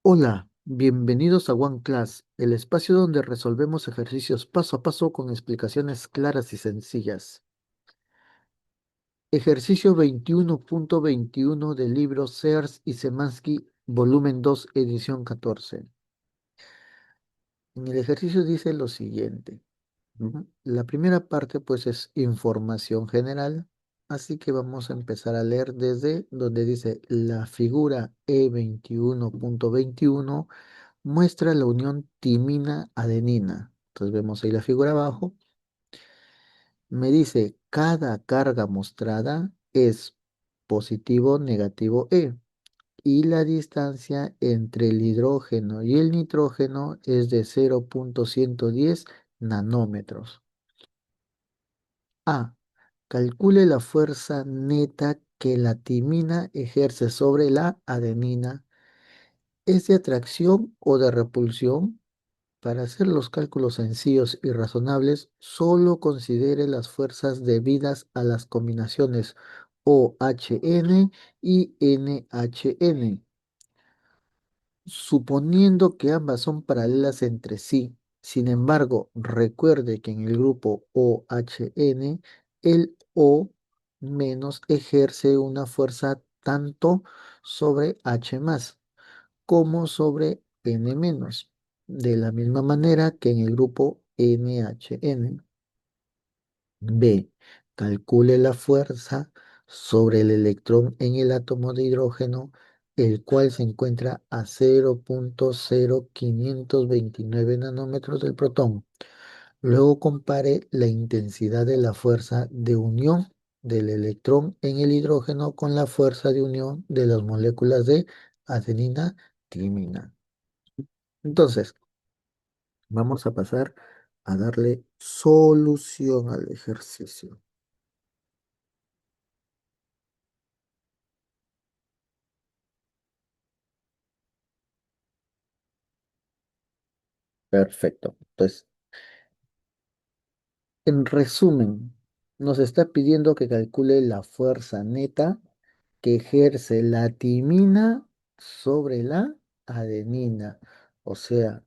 Hola, bienvenidos a One Class, el espacio donde resolvemos ejercicios paso a paso con explicaciones claras y sencillas. Ejercicio 21.21 del libro Sears y Semansky, volumen 2, edición 14. En el ejercicio dice lo siguiente. La primera parte pues es información general, así que vamos a empezar a leer desde donde dice la figura E21.21 muestra la unión timina-adenina. Entonces vemos ahí la figura abajo. Me dice, cada carga mostrada es positivo, negativo E. Y la distancia entre el hidrógeno y el nitrógeno es de 0.110 nanómetros. A. Calcule la fuerza neta que la timina ejerce sobre la adenina. ¿Es de atracción o de repulsión? Para hacer los cálculos sencillos y razonables, solo considere las fuerzas debidas a las combinaciones OHN y NHN, suponiendo que ambas son paralelas entre sí. Sin embargo, recuerde que en el grupo OHN, el O menos ejerce una fuerza tanto sobre H más como sobre N menos, de la misma manera que en el grupo NHN. B. Calcule la fuerza sobre el electrón en el átomo de hidrógeno, el cual se encuentra a 0.0529 nanómetros del protón. Luego compare la intensidad de la fuerza de unión del electrón en el hidrógeno con la fuerza de unión de las moléculas de adenina, timina. Entonces, vamos a pasar a darle solución al ejercicio. Perfecto. Entonces, en resumen, nos está pidiendo que calcule la fuerza neta que ejerce la timina sobre la adenina. O sea,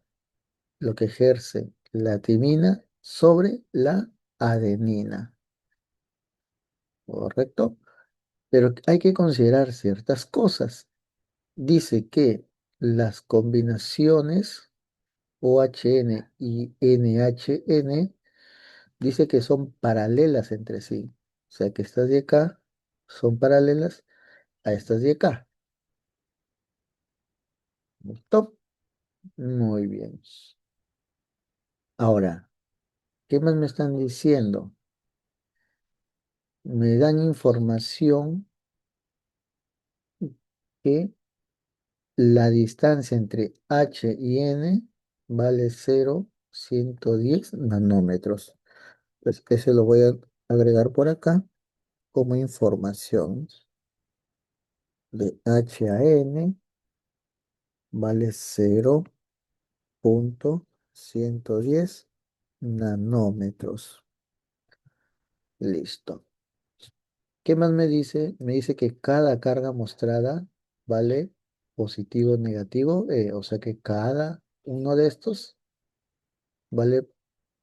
lo que ejerce la timina sobre la adenina. ¿Correcto? Pero hay que considerar ciertas cosas. Dice que las combinaciones OHN y NHN dice que son paralelas entre sí. O sea que estas de acá son paralelas a estas de acá. ¿Listo? Muy bien. Ahora, ¿qué más me están diciendo? Me dan información que la distancia entre H y N vale 0.110 nanómetros. Pues ese lo voy a agregar por acá como información. De H a N vale 0.110 nanómetros. Listo. ¿Qué más me dice? Me dice que cada carga mostrada vale positivo o negativo, o sea que cada uno de estos vale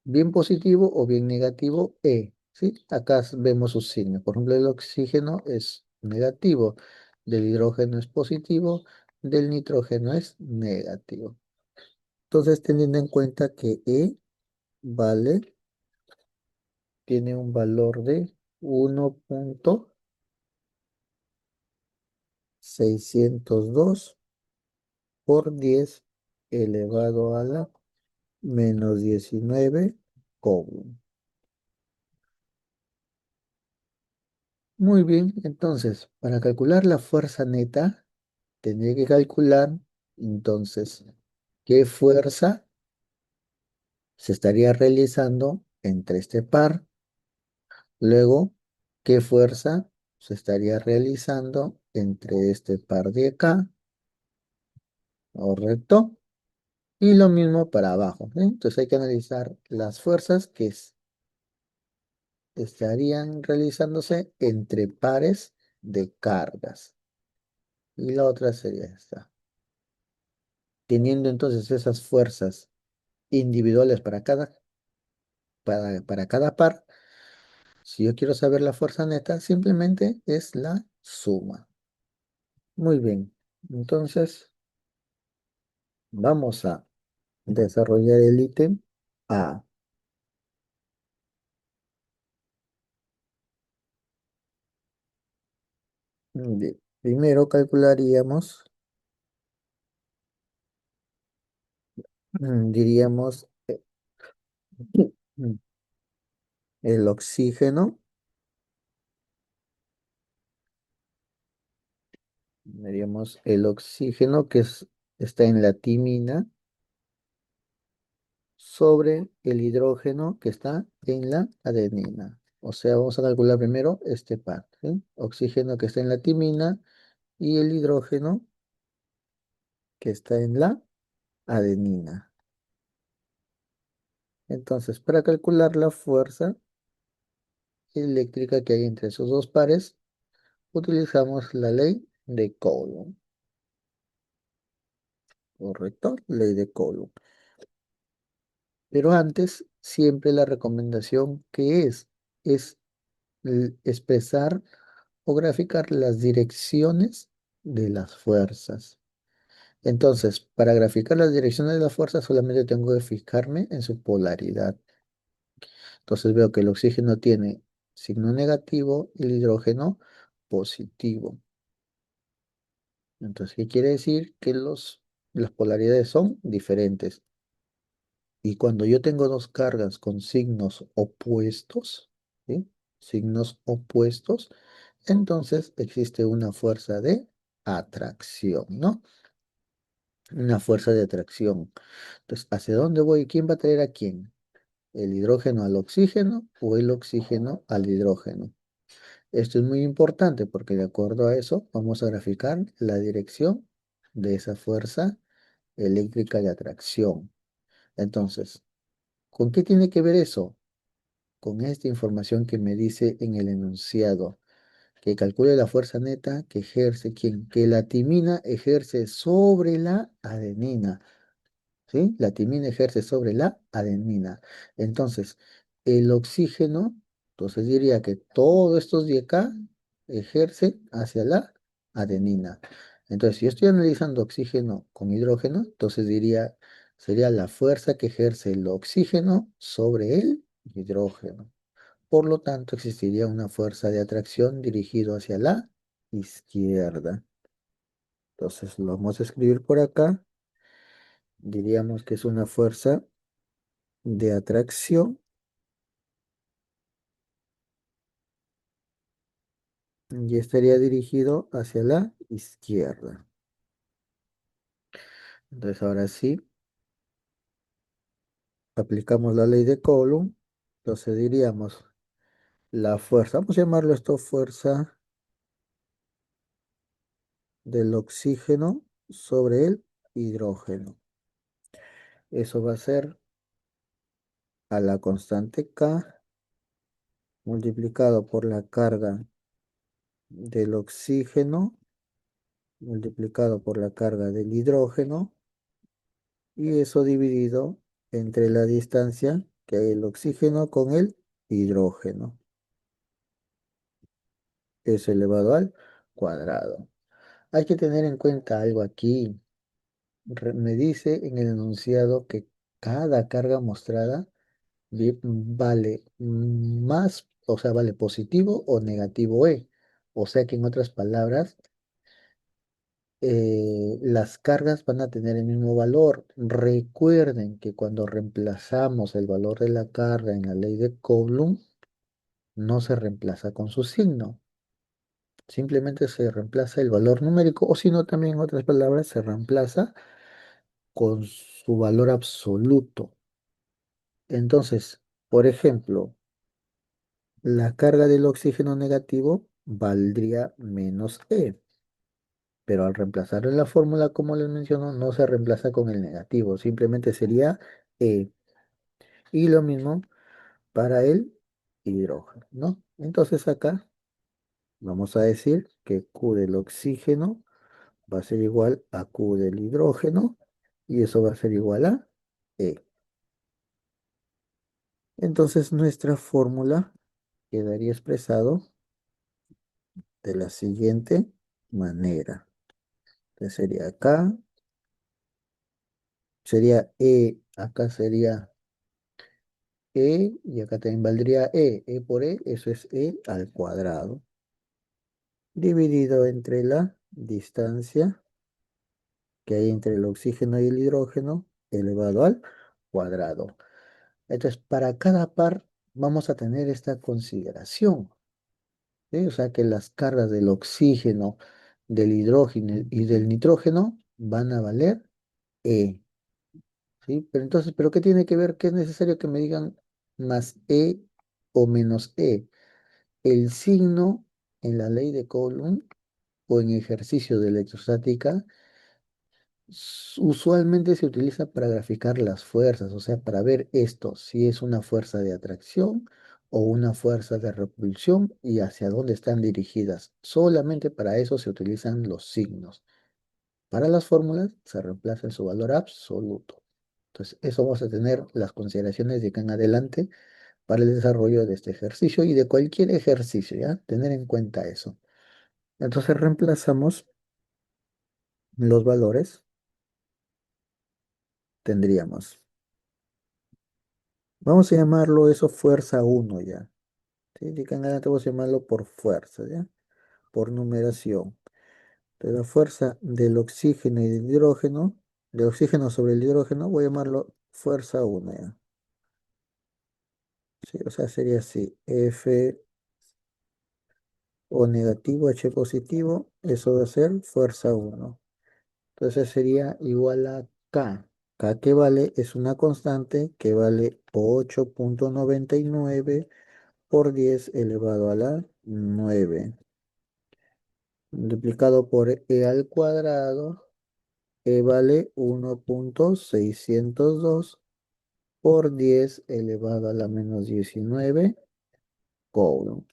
bien positivo o bien negativo E, ¿sí? Acá vemos sus signos. Por ejemplo, el oxígeno es negativo, del hidrógeno es positivo, del nitrógeno es negativo. Entonces, teniendo en cuenta que E vale, tiene un valor de 1.602 por 10 elevado a la menos 19 coulomb. Muy bien, entonces, para calcular la fuerza neta, tendría que calcular, entonces, qué fuerza se estaría realizando entre este par. Luego, ¿qué fuerza se estaría realizando entre este par de acá? ¿Correcto? Y lo mismo para abajo, ¿sí? Entonces hay que analizar las fuerzas que estarían realizándose entre pares de cargas. Y la otra sería esta. Teniendo entonces esas fuerzas individuales para cada par, si yo quiero saber la fuerza neta, simplemente es la suma. Muy bien. Entonces, vamos a desarrollar el ítem A. Bien. Primero calcularíamos, diríamos, mm, el oxígeno, diríamos el oxígeno está en la timina sobre el hidrógeno que está en la adenina. O sea, vamos a calcular primero este par, ¿sí? Oxígeno que está en la timina y el hidrógeno que está en la adenina. Entonces, para calcular la fuerza eléctrica que hay entre esos dos pares, utilizamos la ley de Coulomb. ¿Correcto? Ley de Coulomb. Pero antes, siempre la recomendación que es expresar o graficar las direcciones de las fuerzas. Entonces, para graficar las direcciones de las fuerzas solamente tengo que fijarme en su polaridad. Entonces veo que el oxígeno tiene signo negativo y el hidrógeno positivo. Entonces, ¿qué quiere decir? Que las polaridades son diferentes. Y cuando yo tengo dos cargas con signos opuestos, ¿sí? Signos opuestos, entonces existe una fuerza de atracción, ¿no? Una fuerza de atracción. Entonces, ¿hacia dónde voy? ¿Quién va a traer a quién? ¿El hidrógeno al oxígeno o el oxígeno al hidrógeno? Esto es muy importante porque de acuerdo a eso vamos a graficar la dirección de esa fuerza eléctrica de atracción. Entonces, ¿con qué tiene que ver eso? Con esta información que me dice en el enunciado, que calcule la fuerza neta que ejerce quién, que la timina ejerce sobre la adenina. ¿Sí? La timina ejerce sobre la adenina. Entonces, el oxígeno, entonces diría que todos estos de acá ejercen hacia la adenina. Entonces, si yo estoy analizando oxígeno con hidrógeno, entonces diría, sería la fuerza que ejerce el oxígeno sobre el hidrógeno. Por lo tanto, existiría una fuerza de atracción dirigido hacia la izquierda. Entonces, lo vamos a escribir por acá. Diríamos que es una fuerza de atracción y estaría dirigido hacia la izquierda. Entonces ahora sí, aplicamos la ley de Coulomb. Entonces diríamos la fuerza, vamos a llamarlo esto fuerza del oxígeno sobre el hidrógeno. Eso va a ser a la constante K multiplicado por la carga del oxígeno multiplicado por la carga del hidrógeno y eso dividido entre la distancia que hay el oxígeno con el hidrógeno. Es elevado al cuadrado. Hay que tener en cuenta algo aquí. Me dice en el enunciado que cada carga mostrada vale más, o sea, vale positivo o negativo E. O sea que en otras palabras, las cargas van a tener el mismo valor. Recuerden que cuando reemplazamos el valor de la carga en la ley de Coulomb, no se reemplaza con su signo. Simplemente se reemplaza el valor numérico, o si no, también en otras palabras, se reemplaza con su valor absoluto. Entonces, por ejemplo, la carga del oxígeno negativo valdría menos E. Pero al reemplazar en la fórmula, como les menciono, no se reemplaza con el negativo, simplemente sería E. Y lo mismo para el hidrógeno, ¿no? Entonces acá vamos a decir que Q del oxígeno va a ser igual a Q del hidrógeno y eso va a ser igual a E. Entonces nuestra fórmula quedaría expresado de la siguiente manera. Entonces sería acá, sería E, acá sería E, y acá también valdría E. E por E, eso es E al cuadrado, dividido entre la distancia que hay entre el oxígeno y el hidrógeno, elevado al cuadrado. Entonces, para cada par vamos a tener esta consideración, ¿sí? O sea, que las cargas del oxígeno, del hidrógeno y del nitrógeno van a valer E, ¿sí? Pero entonces, ¿pero qué tiene que ver? ¿Qué es necesario que me digan más E o menos E? El signo en la ley de Coulomb o en ejercicio de electrostática usualmente se utiliza para graficar las fuerzas, o sea, para ver esto, si es una fuerza de atracción o una fuerza de repulsión y hacia dónde están dirigidas. Solamente para eso se utilizan los signos. Para las fórmulas se reemplaza su valor absoluto. Entonces, eso vamos a tener las consideraciones de acá en adelante para el desarrollo de este ejercicio y de cualquier ejercicio, ¿ya? Tener en cuenta eso. Entonces, reemplazamos los valores. Tendríamos, vamos a llamarlo eso fuerza uno ya. ¿Sí? De acá en adelante vamos a llamarlo por fuerza, ¿ya? Por numeración. De la fuerza del oxígeno y del hidrógeno, del oxígeno sobre el hidrógeno, voy a llamarlo fuerza uno ya. Sí, o sea, sería así. F o negativo, H positivo, eso va a ser fuerza uno. Entonces sería igual a K. K que vale es una constante que vale 8,99 por 10 elevado a la 9. Multiplicado por E al cuadrado, E vale 1,602 por 10 elevado a la menos 19 coulomb.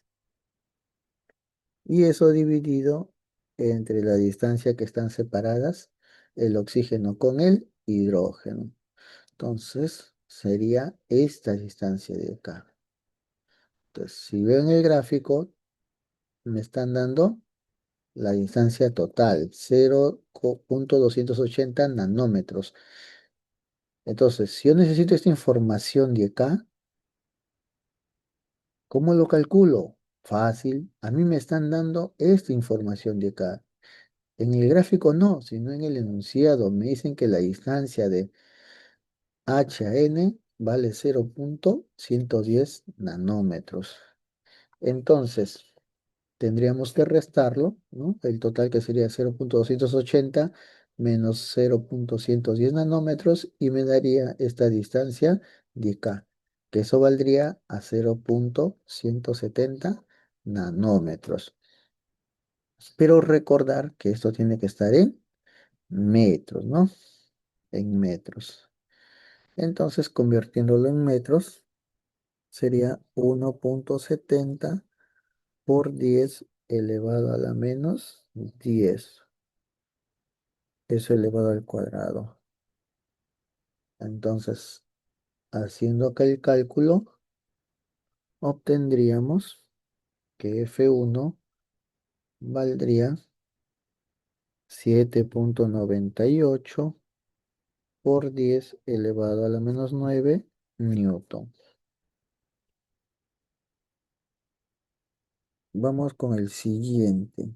Y eso dividido entre la distancia que están separadas, el oxígeno con el hidrógeno. Entonces, sería esta distancia de acá. Entonces, si veo en el gráfico, me están dando la distancia total, 0,280 nanómetros. Entonces, si yo necesito esta información de acá, ¿cómo lo calculo? Fácil. A mí me están dando esta información de acá. En el gráfico no, sino en el enunciado. Me dicen que la distancia de H a N vale 0,110 nanómetros. Entonces, tendríamos que restarlo, ¿no? El total que sería 0,280 menos 0,110 nanómetros y me daría esta distancia de acá, que eso valdría a 0,170 nanómetros. Pero recordar que esto tiene que estar en metros, ¿no? En metros. Entonces, convirtiéndolo en metros, sería 1,70 por 10 elevado a la menos 10. Eso elevado al cuadrado. Entonces, haciendo acá el cálculo, obtendríamos que F1 valdría 7,98 por 10 elevado a la menos 9 newton. Vamos con el siguiente.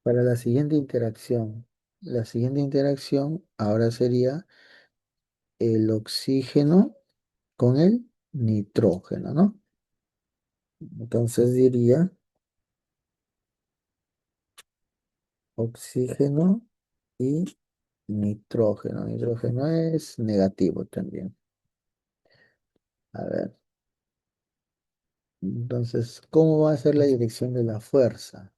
Para la siguiente interacción ahora sería el oxígeno con el nitrógeno, ¿no? Entonces diría oxígeno y nitrógeno. Nitrógeno es negativo también. A ver, entonces, ¿cómo va a ser la dirección de la fuerza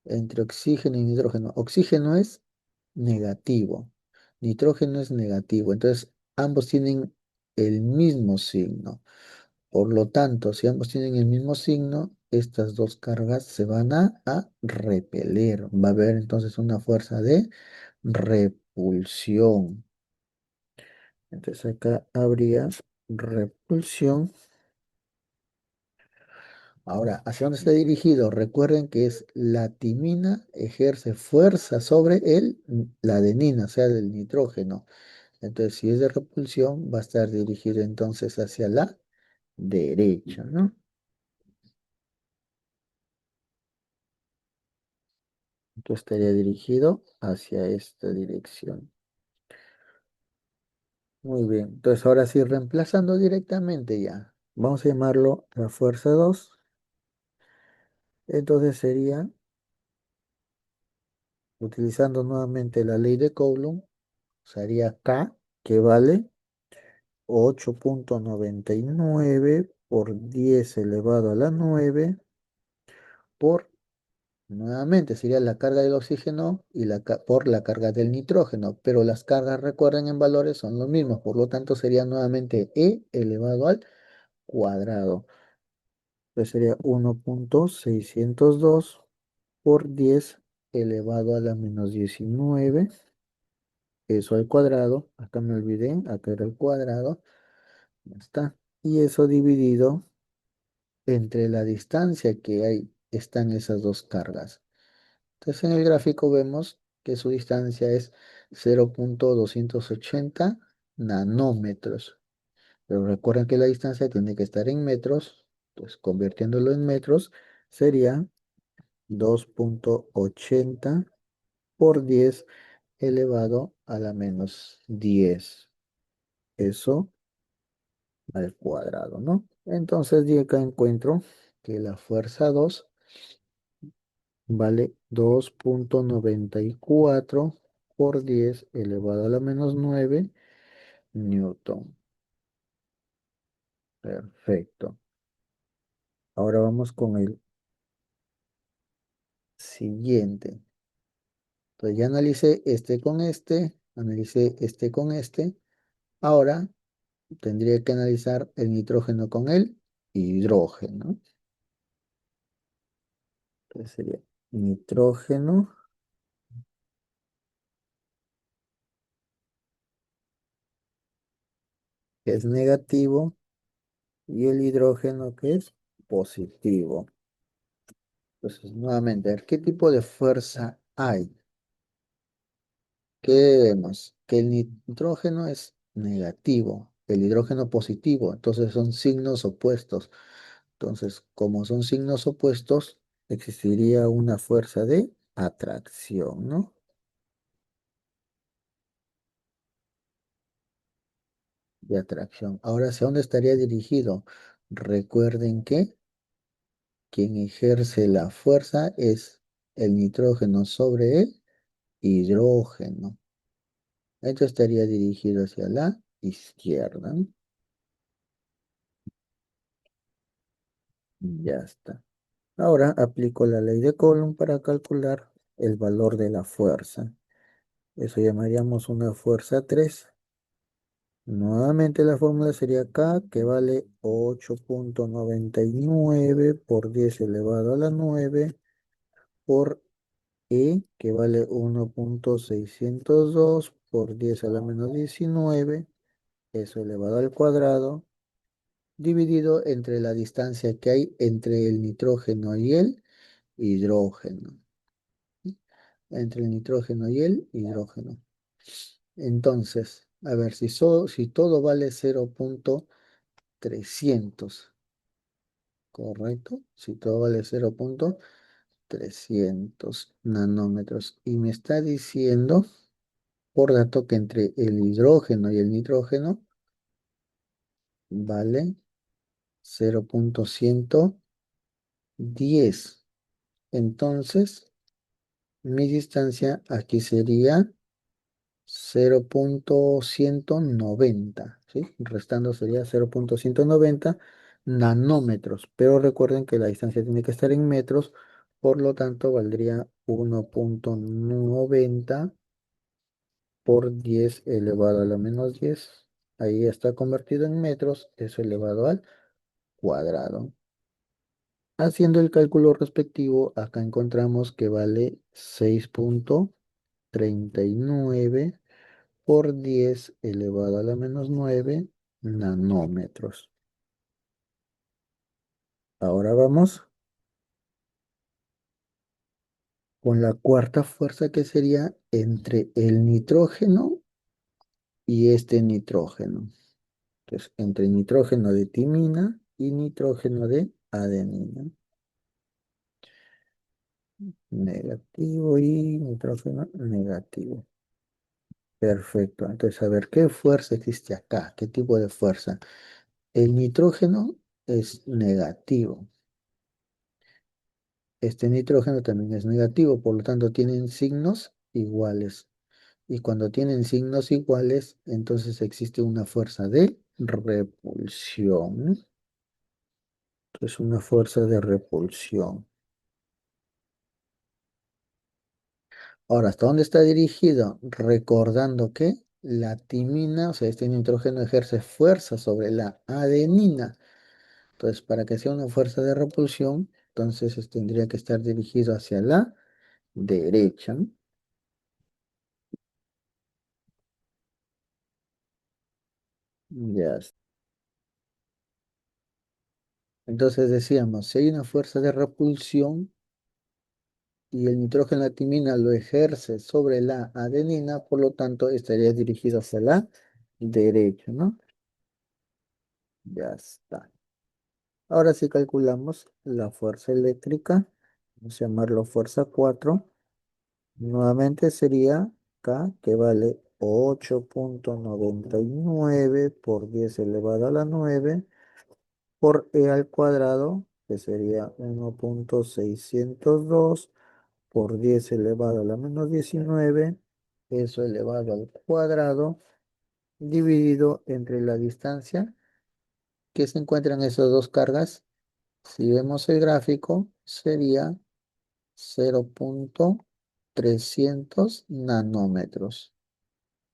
entre oxígeno y nitrógeno? Oxígeno es negativo, nitrógeno es negativo. Entonces, ambos tienen el mismo signo. Por lo tanto, si ambos tienen el mismo signo, estas dos cargas se van a repeler. Va a haber entonces una fuerza de repulsión. Entonces acá habría repulsión. Ahora, ¿hacia dónde está dirigido? Recuerden que es la timina ejerce fuerza sobre la adenina, o sea, del nitrógeno. Entonces, si es de repulsión, va a estar dirigido entonces hacia la derecha, ¿no? Entonces estaría dirigido hacia esta dirección. Muy bien. Entonces, ahora sí, reemplazando directamente ya. Vamos a llamarlo la fuerza 2. Entonces sería, utilizando nuevamente la ley de Coulomb, sería K, que vale 8,99 por 10 elevado a la 9 por, nuevamente, sería la carga del oxígeno y por la carga del nitrógeno, pero las cargas, recuerden, en valores son los mismos, por lo tanto sería nuevamente E elevado al cuadrado. Entonces sería 1,602 por 10 elevado a la menos 19, eso al cuadrado, acá me olvidé, acá era el cuadrado, ya está. Y eso dividido entre la distancia que hay, están esas dos cargas. Entonces en el gráfico vemos que su distancia es 0,280 nanómetros. Pero recuerden que la distancia tiene que estar en metros, pues convirtiéndolo en metros sería 2,80 por 10 elevado a la menos 10. Eso al cuadrado, ¿no? Entonces de acá encuentro que la fuerza 2 vale 2,94 por 10 elevado a la menos 9 newton. Perfecto. Ahora vamos con el siguiente. Entonces ya analicé este con este. Ahora tendría que analizar el nitrógeno con el hidrógeno. Entonces sería nitrógeno, que es negativo, y el hidrógeno, que es positivo. Entonces, nuevamente, a ver, ¿qué tipo de fuerza hay? ¿Qué vemos? Que el nitrógeno es negativo, el hidrógeno positivo, entonces son signos opuestos. Entonces, como son signos opuestos, existiría una fuerza de atracción, ¿no? De atracción. Ahora, ¿hacia dónde estaría dirigido? Recuerden que quien ejerce la fuerza es el nitrógeno sobre el hidrógeno. Esto estaría dirigido hacia la izquierda, ¿no? Ya está. Ahora aplico la ley de Coulomb para calcular el valor de la fuerza. Eso llamaríamos una fuerza 3. Nuevamente la fórmula sería K, que vale 8,99 por 10 elevado a la 9 por E, que vale 1,602 por 10 a la menos 19, eso elevado al cuadrado, dividido entre la distancia que hay entre el nitrógeno y el hidrógeno. Entre el nitrógeno y el hidrógeno. Entonces, a ver, si todo vale 0,300, ¿correcto? Si todo vale 0,300 nanómetros. Y me está diciendo, por dato, que entre el hidrógeno y el nitrógeno vale 0,110. Entonces, mi distancia aquí sería 0,190, ¿sí? Restando sería 0,190 nanómetros, pero recuerden que la distancia tiene que estar en metros, por lo tanto valdría 1,90 por 10 elevado a la menos 10. Ahí está convertido en metros, eso elevado al cuadrado. Haciendo el cálculo respectivo, acá encontramos que vale 6,39 por 10 elevado a la menos 9 nanómetros. Ahora vamos con la cuarta fuerza, que sería entre el nitrógeno y este nitrógeno. Entonces, entre nitrógeno de timina y nitrógeno de adenina. Negativo y nitrógeno negativo. Perfecto. Entonces, a ver, ¿qué fuerza existe acá? ¿Qué tipo de fuerza? El nitrógeno es negativo. Este nitrógeno también es negativo, por lo tanto tienen signos iguales. Y cuando tienen signos iguales, entonces existe una fuerza de repulsión. Entonces, una fuerza de repulsión. Ahora, ¿hasta dónde está dirigido? Recordando que la timina, o sea, este nitrógeno ejerce fuerza sobre la adenina. Entonces, para que sea una fuerza de repulsión, entonces tendría que estar dirigido hacia la derecha. Ya está. Entonces decíamos, si hay una fuerza de repulsión y el nitrógeno, la timina, lo ejerce sobre la adenina, por lo tanto estaría dirigido hacia la derecha, ¿no? Ya está. Ahora sí calculamos la fuerza eléctrica, vamos a llamarlo fuerza 4. Nuevamente sería K, que vale 8,99 por 10 elevado a la 9 por E al cuadrado, que sería 1,602 por 10 elevado a la menos 19, eso elevado al cuadrado, dividido entre la distancia que se encuentran esas dos cargas. Si vemos el gráfico, sería 0,300 nanómetros.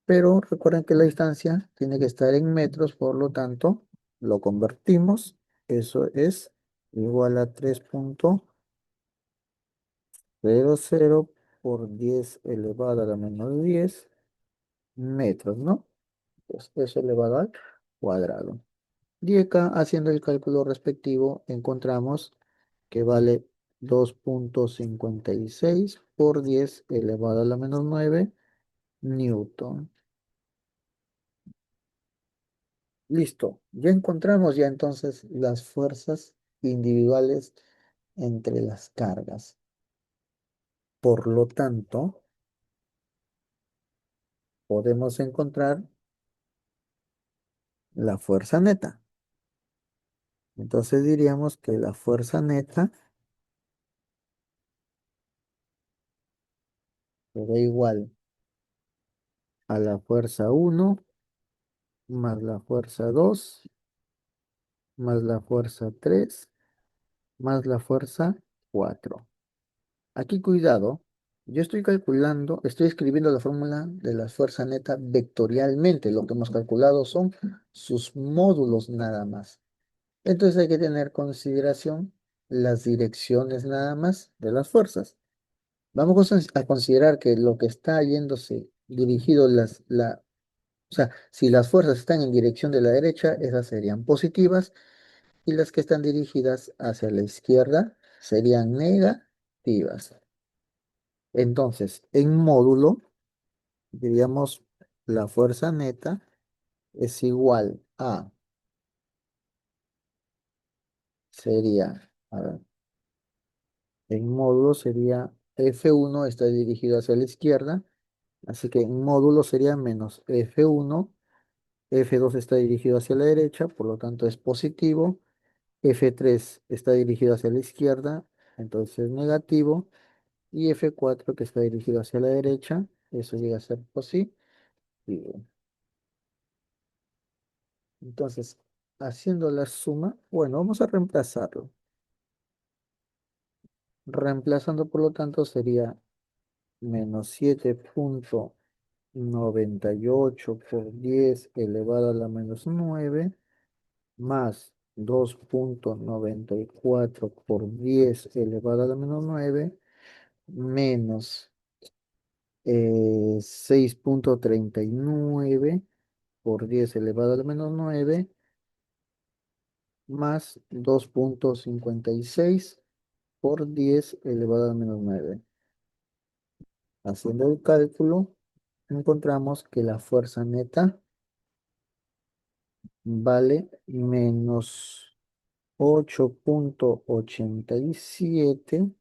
Pero recuerden que la distancia tiene que estar en metros, por lo tanto, lo convertimos. Eso es igual a 3,00 por 10 elevado a la menos 10 metros, ¿no? Pues eso elevado al cuadrado. Y acá, haciendo el cálculo respectivo, encontramos que vale 2,56 por 10 elevado a la menos 9 newton. Listo, ya encontramos ya entonces las fuerzas individuales entre las cargas. Por lo tanto, podemos encontrar la fuerza neta. Entonces diríamos que la fuerza neta será igual a la fuerza 1 más la fuerza 2 más la fuerza 3 más la fuerza 4. Aquí cuidado, yo estoy calculando, estoy escribiendo la fórmula de la fuerza neta vectorialmente. Lo que hemos calculado son sus módulos nada más. Entonces hay que tener consideración las direcciones nada más de las fuerzas. Vamos a considerar que lo que está yéndose dirigido, o sea, si las fuerzas están en dirección de la derecha, esas serían positivas, y las que están dirigidas hacia la izquierda serían negativas. Entonces, en módulo, diríamos, la fuerza neta es igual a, sería, a ver, en módulo sería F1 está dirigido hacia la izquierda, así que en módulo sería menos F1, F2 está dirigido hacia la derecha, por lo tanto es positivo, F3 está dirigido hacia la izquierda, entonces es negativo, y F4 que está dirigido hacia la derecha, eso llega a ser positivo. Entonces, haciendo la suma, bueno, vamos a reemplazarlo. Reemplazando, por lo tanto, sería menos 7,98 por 10 elevado a la menos 9 más 2,94 por 10 elevado a la menos 9 menos 6,39 por 10 elevado a la menos 9 más 2,56 por 10 elevado a la menos 9. Haciendo el cálculo, encontramos que la fuerza neta vale menos 8,87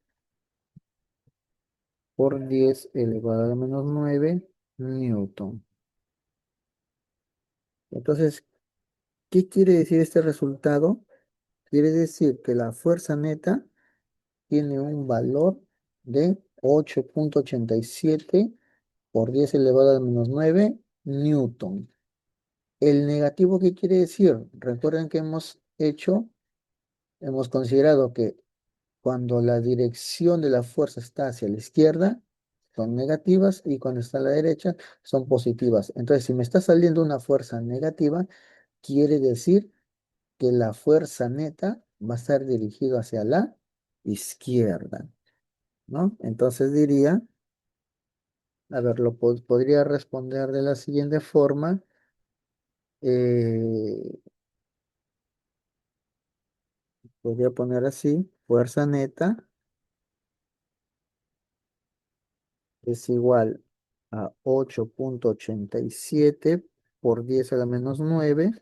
por 10 elevado a la menos 9 newton. Entonces, ¿qué quiere decir este resultado? Quiere decir que la fuerza neta tiene un valor de 8,87 por 10 elevado a la menos 9 newton. El negativo, ¿qué quiere decir? Recuerden que hemos considerado que cuando la dirección de la fuerza está hacia la izquierda, son negativas y cuando está a la derecha, son positivas. Entonces, si me está saliendo una fuerza negativa, quiere decir que la fuerza neta va a estar dirigida hacia la izquierda, ¿no? Entonces diría, a ver, podría responder de la siguiente forma. eh, Podría poner así, fuerza neta es igual a 8,87 por 10 a la menos 9.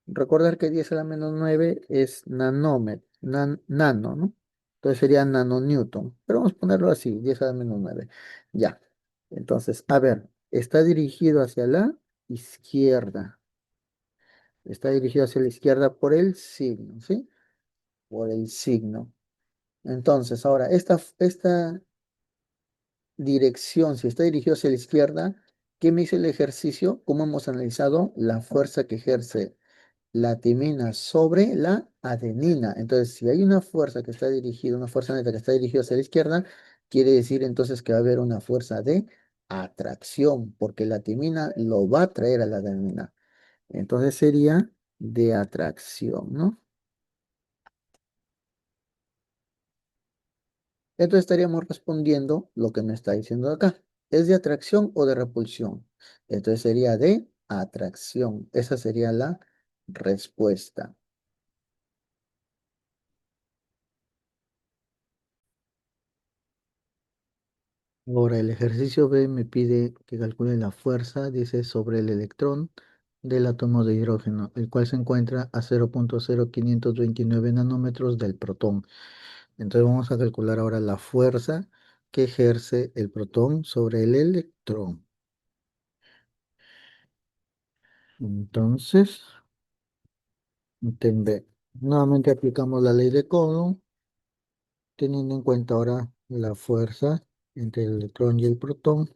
Recordar que 10 a la menos 9 es nanómetro, nano, ¿no? Entonces sería nanonewton. Pero vamos a ponerlo así, 10 a la menos 9. Ya. Entonces, a ver, está dirigido hacia la izquierda. Está dirigido hacia la izquierda por el signo, ¿sí? Por el signo. Entonces, ahora, esta dirección, si está dirigido hacia la izquierda, ¿qué me dice el ejercicio? ¿Cómo hemos analizado la fuerza que ejerce la timina sobre la adenina? Entonces, si hay una fuerza que está dirigida, una fuerza neta que está dirigida hacia la izquierda, quiere decir entonces que va a haber una fuerza de atracción, porque la timina lo va a traer a la adenina. Entonces sería de atracción, ¿no? Entonces estaríamos respondiendo lo que me está diciendo acá. ¿Es de atracción o de repulsión? Entonces sería de atracción. Esa sería la respuesta. Ahora, el ejercicio B me pide que calcule la fuerza, dice, sobre el electrón del átomo de hidrógeno, el cual se encuentra a 0,0529 nanómetros del protón. Entonces vamos a calcular ahora la fuerza que ejerce el protón sobre el electrón. Entonces, ítem B. Nuevamente aplicamos la ley de Coulomb, teniendo en cuenta ahora la fuerza entre el electrón y el protón.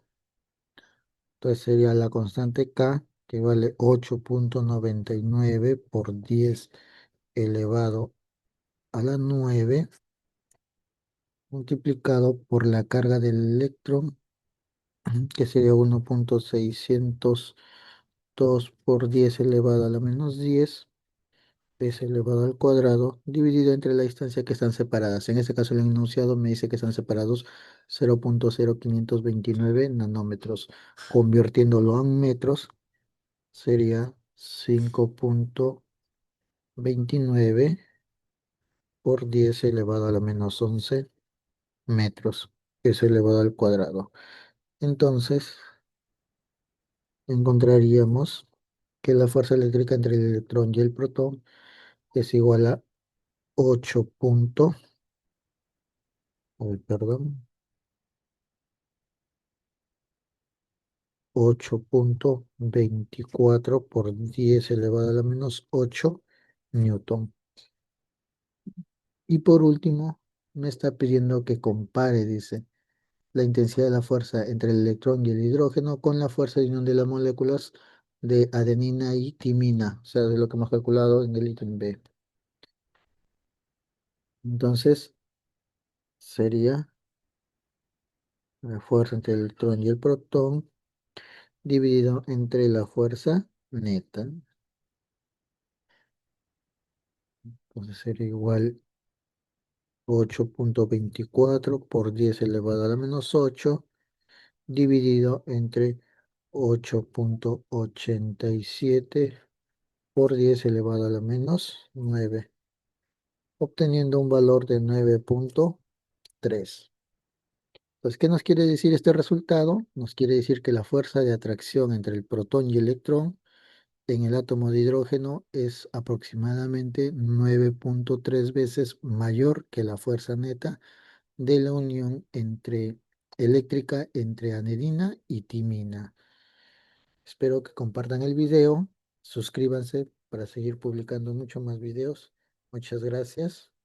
Entonces sería la constante K, que vale 8,99 por 10 elevado a la 9, multiplicado por la carga del electrón, que sería 1,602 por 10 elevado a la menos 10 es elevado al cuadrado, dividido entre la distancia que están separadas. En este caso, el enunciado me dice que están separados 0,0529 nanómetros. Convirtiéndolo a metros, sería 5,29 por 10 elevado a la menos 11 metros, que es elevado al cuadrado. Entonces, encontraríamos que la fuerza eléctrica entre el electrón y el protón es igual a 8 perdón, 8,24 por 10 elevado a la menos 8 newton. Y por último, me está pidiendo que compare, dice, la intensidad de la fuerza entre el electrón y el hidrógeno con la fuerza de unión de las moléculas de adenina y timina, o sea, de lo que hemos calculado en el ítem B. Entonces, sería la fuerza entre el electrón y el protón dividido entre la fuerza neta. Entonces sería igual 8,24 por 10 elevado a la menos 8 dividido entre 8,87 por 10 elevado a la menos 9, obteniendo un valor de 9,3. Pues, ¿qué nos quiere decir este resultado? Nos quiere decir que la fuerza de atracción entre el protón y el electrón en el átomo de hidrógeno es aproximadamente 9,3 veces mayor que la fuerza neta de la unión eléctrica entre anilina y timina. Espero que compartan el video, suscríbanse para seguir publicando mucho más videos. Muchas gracias.